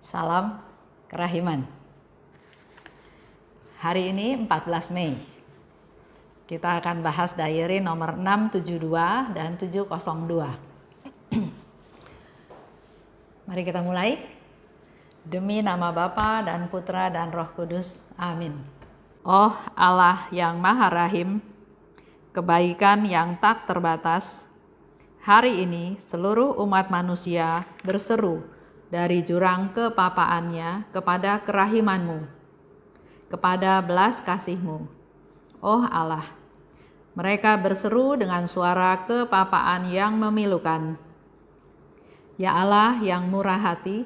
Salam kerahiman. Hari ini 14 Mei. Kita akan bahas diary nomor 672 dan 702. Mari kita mulai. Demi nama Bapa dan Putra dan Roh Kudus. Amin. Oh Allah yang Maha Rahim, kebaikan yang tak terbatas, hari ini seluruh umat manusia berseru dari jurang kepapaannya kepada kerahimanmu, kepada belas kasihmu. Oh Allah, mereka berseru dengan suara kepapaan yang memilukan. Ya Allah yang murah hati,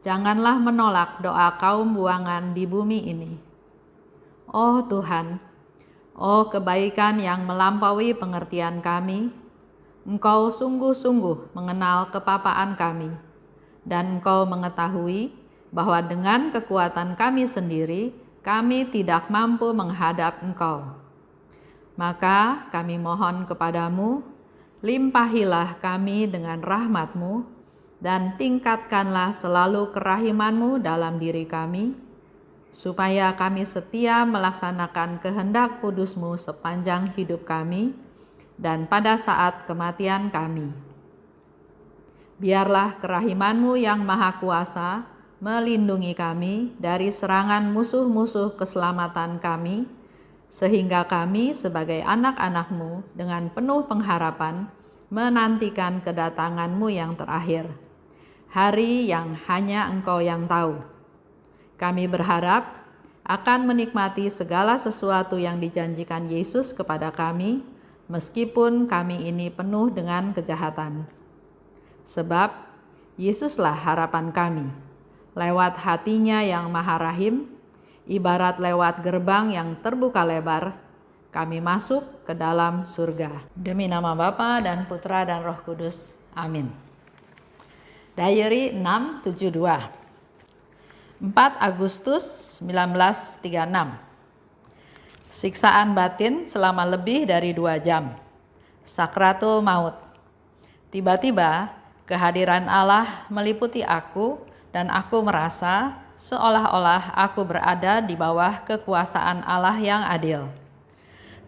janganlah menolak doa kaum buangan di bumi ini. Oh Tuhan, oh kebaikan yang melampaui pengertian kami, Engkau sungguh-sungguh mengenal kepapaan kami, dan Engkau mengetahui bahwa dengan kekuatan kami sendiri, kami tidak mampu menghadap Engkau. Maka kami mohon kepadamu, limpahilah kami dengan rahmat-Mu, dan tingkatkanlah selalu kerahiman-Mu dalam diri kami, supaya kami setia melaksanakan kehendak kudus-Mu sepanjang hidup kami, dan pada saat kematian kami. Biarlah kerahiman-Mu yang maha kuasa melindungi kami dari serangan musuh-musuh keselamatan kami, sehingga kami sebagai anak-anak-Mu dengan penuh pengharapan menantikan kedatangan-Mu yang terakhir, hari yang hanya Engkau yang tahu. Kami berharap akan menikmati segala sesuatu yang dijanjikan Yesus kepada kami, meskipun kami ini penuh dengan kejahatan. Sebab Yesuslah harapan kami. Lewat hatinya yang maha rahim, ibarat lewat gerbang yang terbuka lebar, kami masuk ke dalam surga. Demi nama Bapa dan Putra dan Roh Kudus. Amin. Diary 672. 4 Agustus 1936. Siksaan batin selama lebih dari 2 jam. Sakratul maut. Tiba-tiba kehadiran Allah meliputi aku dan aku merasa seolah-olah aku berada di bawah kekuasaan Allah yang adil.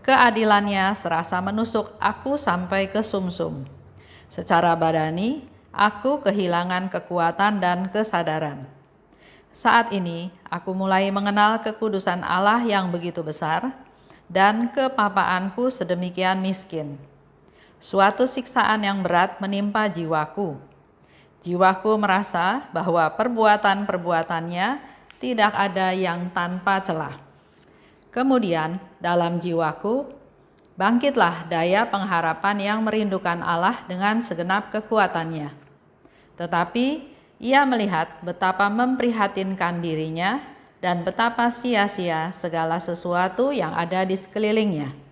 Keadilannya serasa menusuk aku sampai ke sumsum. Secara badani, aku kehilangan kekuatan dan kesadaran. Saat ini, aku mulai mengenal kekudusan Allah yang begitu besar dan kepapaanku sedemikian miskin. Suatu siksaan yang berat menimpa jiwaku. Jiwaku merasa bahwa perbuatan-perbuatannya tidak ada yang tanpa celah. Kemudian, dalam jiwaku, bangkitlah daya pengharapan yang merindukan Allah dengan segenap kekuatannya. Tetapi, ia melihat betapa memprihatinkan dirinya dan betapa sia-sia segala sesuatu yang ada di sekelilingnya.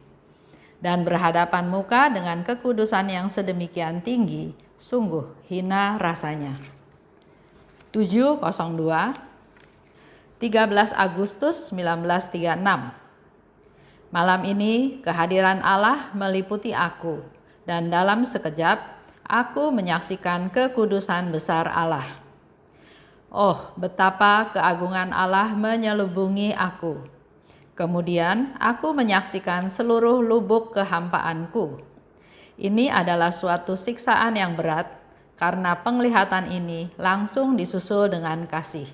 Dan berhadapan muka dengan kekudusan yang sedemikian tinggi, sungguh hina rasanya. 702, 13 Agustus 1936. Malam ini kehadiran Allah meliputi aku, dan dalam sekejap aku menyaksikan kekudusan besar Allah. Oh, betapa keagungan Allah menyelubungi aku. Kemudian aku menyaksikan seluruh lubuk kehampaanku. Ini adalah suatu siksaan yang berat, karena penglihatan ini langsung disusul dengan kasih.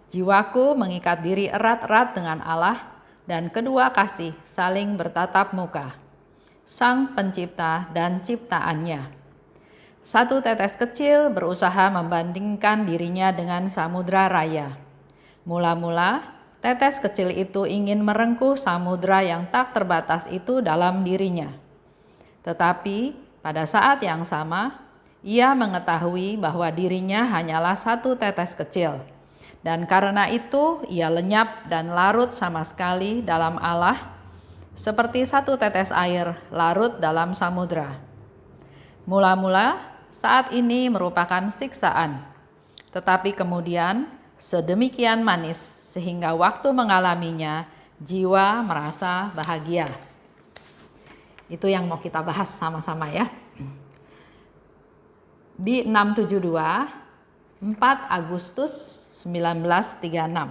Jiwaku mengikat diri erat-erat dengan Allah, dan kedua kasih saling bertatap muka, Sang Pencipta dan ciptaannya. Satu tetes kecil berusaha membandingkan dirinya dengan samudra raya. Mula-mula, tetes kecil itu ingin merengkuh samudra yang tak terbatas itu dalam dirinya. Tetapi pada saat yang sama, ia mengetahui bahwa dirinya hanyalah satu tetes kecil. Dan karena itu ia lenyap dan larut sama sekali dalam Allah, seperti satu tetes air larut dalam samudra. Mula-mula saat ini merupakan siksaan, tetapi kemudian sedemikian manis sehingga waktu mengalaminya, jiwa merasa bahagia. Itu yang mau kita bahas sama-sama ya. Di 672, 4 Agustus 1936.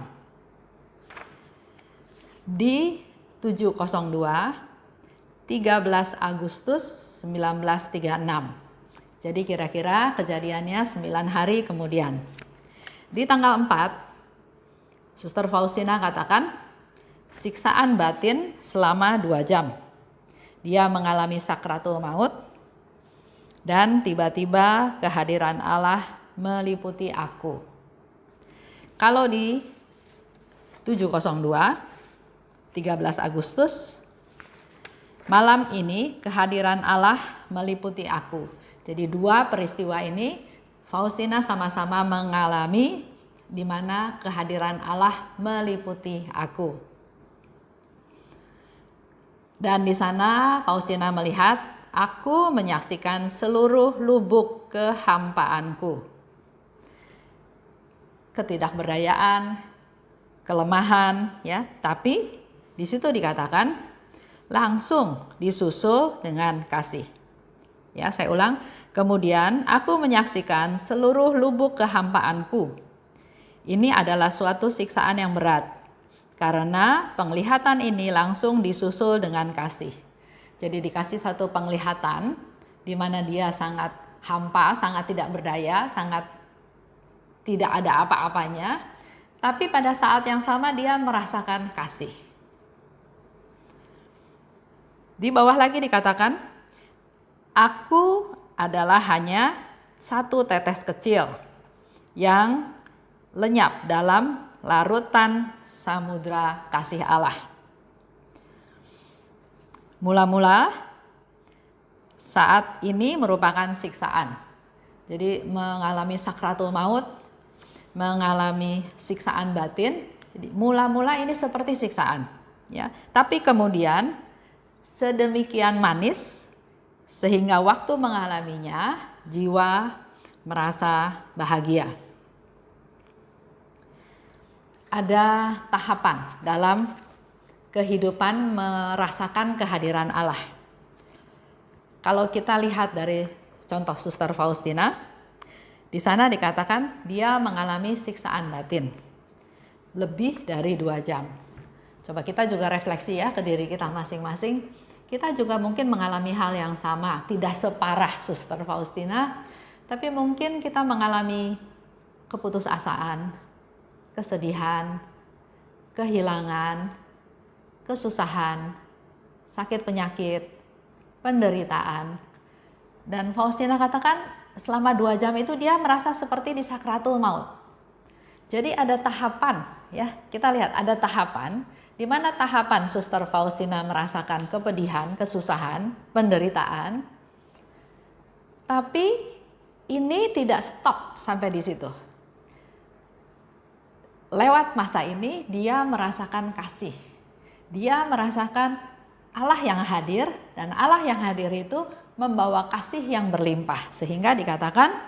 Di 702, 13 Agustus 1936. Jadi kira-kira kejadiannya 9 hari kemudian. Di tanggal 4, Suster Faustina katakan siksaan batin selama 2 jam. Dia mengalami sakratul maut dan tiba-tiba kehadiran Allah meliputi aku. Kalau di 702, 13 Agustus, malam ini kehadiran Allah meliputi aku. Jadi 2 peristiwa ini Faustina sama-sama mengalami di mana kehadiran Allah meliputi aku. Dan di sana Faustina melihat aku menyaksikan seluruh lubuk kehampaanku. Ketidakberdayaan, kelemahan, ya, tapi di situ dikatakan langsung disusul dengan kasih. Ya, saya ulang. Kemudian aku menyaksikan seluruh lubuk kehampaanku. Ini adalah suatu siksaan yang berat karena penglihatan ini langsung disusul dengan kasih. Jadi dikasih satu penglihatan di mana dia sangat hampa, sangat tidak berdaya, sangat tidak ada apa-apanya, tapi pada saat yang sama dia merasakan kasih. Di bawah lagi dikatakan, aku adalah hanya satu tetes kecil yang lenyap dalam larutan samudra kasih Allah. Mula-mula saat ini merupakan siksaan. Jadi mengalami sakratul maut, mengalami siksaan batin. Jadi mula-mula ini seperti siksaan, ya. Tapi kemudian sedemikian manis sehingga waktu mengalaminya jiwa merasa bahagia. Ada tahapan dalam kehidupan merasakan kehadiran Allah. Kalau kita lihat dari contoh Suster Faustina, di sana dikatakan dia mengalami siksaan batin lebih dari 2 jam. Coba kita juga refleksi ya ke diri kita masing-masing. Kita juga mungkin mengalami hal yang sama, tidak separah Suster Faustina, tapi mungkin kita mengalami keputusasaan, kesedihan, kehilangan, kesusahan, sakit penyakit, penderitaan. Dan Faustina katakan selama 2 jam itu dia merasa seperti di sakratul maut. Jadi ada tahapan, ya, kita lihat ada tahapan di mana tahapan Suster Faustina merasakan kepedihan, kesusahan, penderitaan. Tapi ini tidak stop sampai di situ. Lewat masa ini dia merasakan kasih. Dia merasakan Allah yang hadir, dan Allah yang hadir itu membawa kasih yang berlimpah. Sehingga dikatakan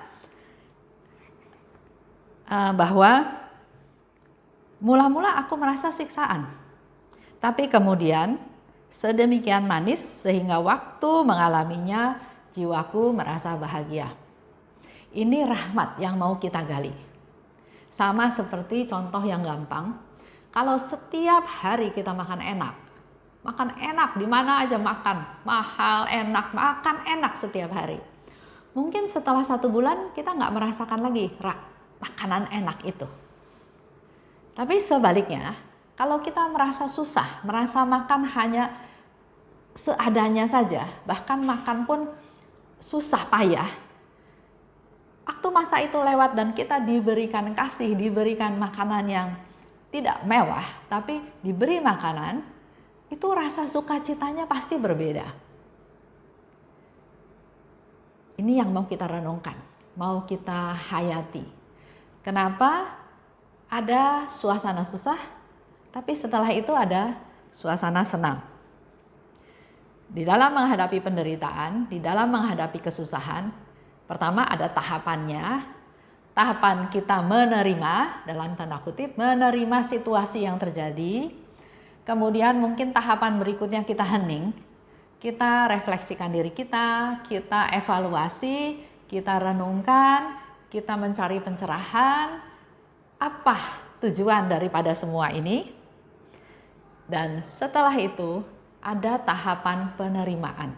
bahwa mula-mula aku merasa siksaan. Tapi kemudian sedemikian manis sehingga waktu mengalaminya jiwaku merasa bahagia. Ini rahmat yang mau kita gali. Sama seperti contoh yang gampang, kalau setiap hari kita makan enak di mana aja makan, mahal, enak, makan enak setiap hari. Mungkin setelah 1 bulan kita nggak merasakan lagi makanan enak itu. Tapi sebaliknya, kalau kita merasa susah, merasa makan hanya seadanya saja, bahkan makan pun susah payah, waktu masa itu lewat dan kita diberikan kasih, diberikan makanan yang tidak mewah, tapi diberi makanan, itu rasa sukacitanya pasti berbeda. Ini yang mau kita renungkan, mau kita hayati. Kenapa ada suasana susah, tapi setelah itu ada suasana senang. Di dalam menghadapi penderitaan, di dalam menghadapi kesusahan, pertama ada tahapannya. Tahapan kita menerima, dalam tanda kutip, menerima situasi yang terjadi. Kemudian mungkin tahapan berikutnya kita hening, kita refleksikan diri kita evaluasi, kita renungkan, kita mencari pencerahan, apa tujuan daripada semua ini? Dan setelah itu ada tahapan penerimaan.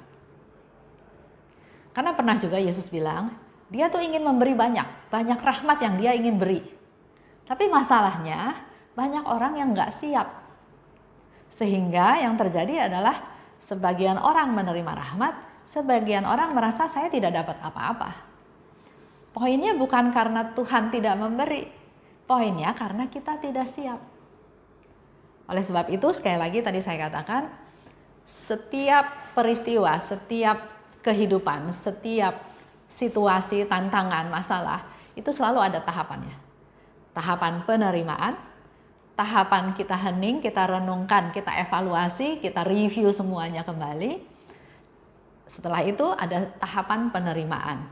Karena pernah juga Yesus bilang, dia tuh ingin memberi banyak rahmat yang dia ingin beri. Tapi masalahnya banyak orang yang nggak siap. Sehingga yang terjadi adalah sebagian orang menerima rahmat, sebagian orang merasa saya tidak dapat apa-apa. Poinnya bukan karena Tuhan tidak memberi, poinnya karena kita tidak siap. Oleh sebab itu sekali lagi tadi saya katakan, setiap peristiwa, setiap kehidupan, setiap situasi, tantangan, masalah, itu selalu ada tahapannya. Tahapan penerimaan, tahapan kita hening, kita renungkan, kita evaluasi, kita review semuanya kembali. Setelah itu ada tahapan penerimaan.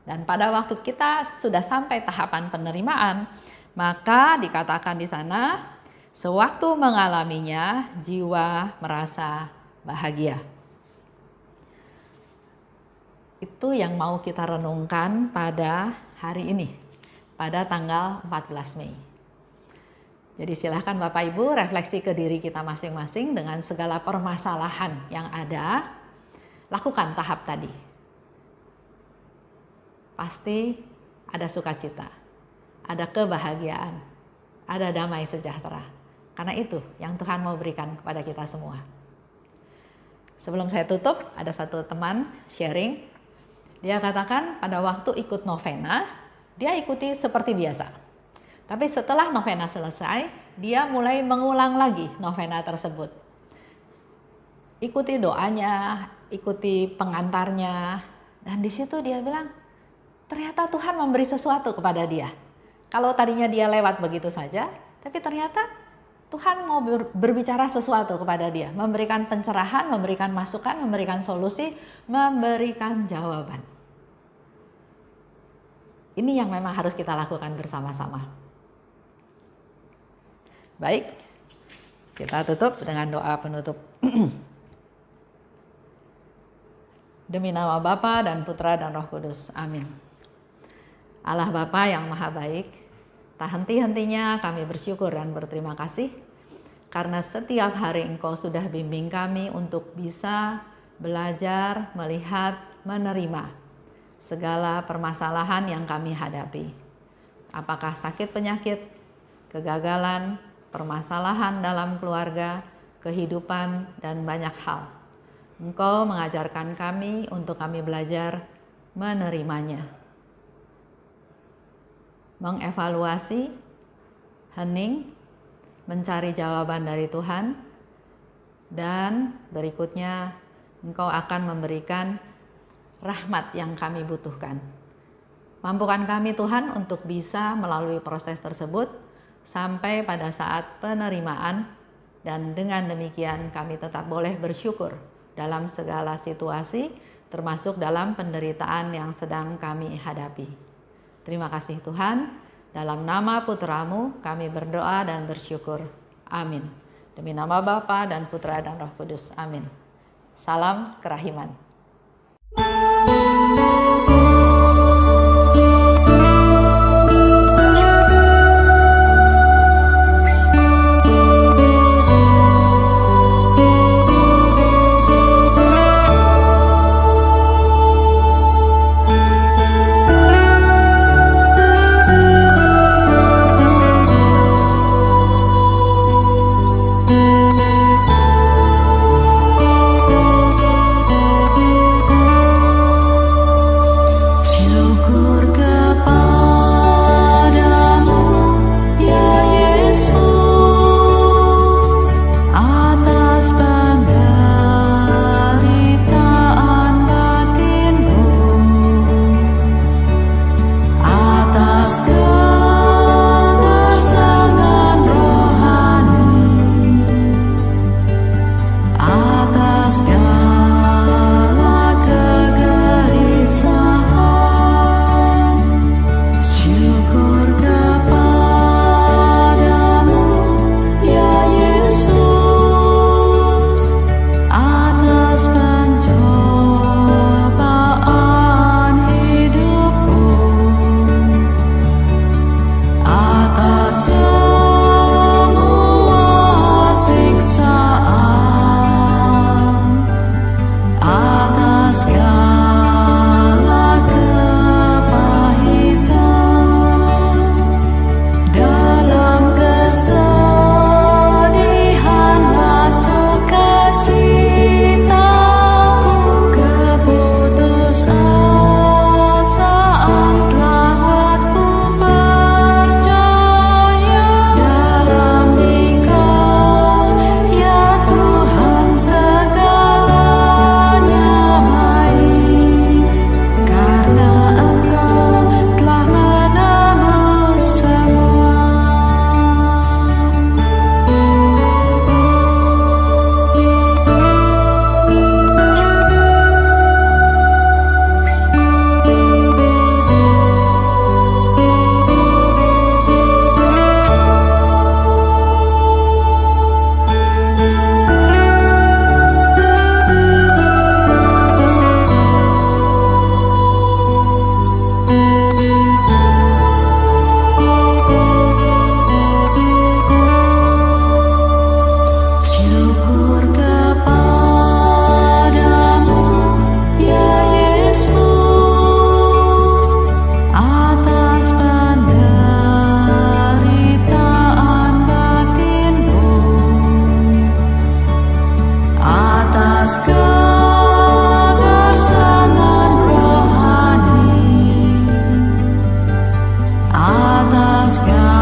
Dan pada waktu kita sudah sampai tahapan penerimaan, maka dikatakan di sana, sewaktu mengalaminya, jiwa merasa bahagia. Itu yang mau kita renungkan pada hari ini, pada tanggal 14 Mei. Jadi silahkan Bapak Ibu refleksi ke diri kita masing-masing dengan segala permasalahan yang ada, lakukan tahap tadi. Pasti ada sukacita, ada kebahagiaan, ada damai sejahtera. Karena itu yang Tuhan mau berikan kepada kita semua. Sebelum saya tutup, ada satu teman sharing. Dia katakan pada waktu ikut novena, dia ikuti seperti biasa. Tapi setelah novena selesai, dia mulai mengulang lagi novena tersebut. Ikuti doanya, ikuti pengantarnya, dan di situ dia bilang, ternyata Tuhan memberi sesuatu kepada dia. Kalau tadinya dia lewat begitu saja, tapi ternyata Tuhan mau berbicara sesuatu kepada dia, memberikan pencerahan, memberikan masukan, memberikan solusi, memberikan jawaban. Ini yang memang harus kita lakukan bersama-sama. Baik, kita tutup dengan doa penutup. Demi nama Bapa dan Putra dan Roh Kudus. Amin. Allah Bapa yang Maha Baik, tak henti-hentinya kami bersyukur dan berterima kasih karena setiap hari Engkau sudah bimbing kami untuk bisa belajar, melihat, menerima segala permasalahan yang kami hadapi. Apakah sakit penyakit, kegagalan, permasalahan dalam keluarga, kehidupan, dan banyak hal. Engkau mengajarkan kami untuk kami belajar menerimanya. Mengevaluasi, hening, mencari jawaban dari Tuhan, dan berikutnya Engkau akan memberikan rahmat yang kami butuhkan. Mampukan kami Tuhan untuk bisa melalui proses tersebut sampai pada saat penerimaan, dan dengan demikian kami tetap boleh bersyukur dalam segala situasi, termasuk dalam penderitaan yang sedang kami hadapi. Terima kasih Tuhan, dalam nama Putra-Mu kami berdoa dan bersyukur. Amin. Demi nama Bapa dan Putra dan Roh Kudus. Amin. Salam kerahiman. was God.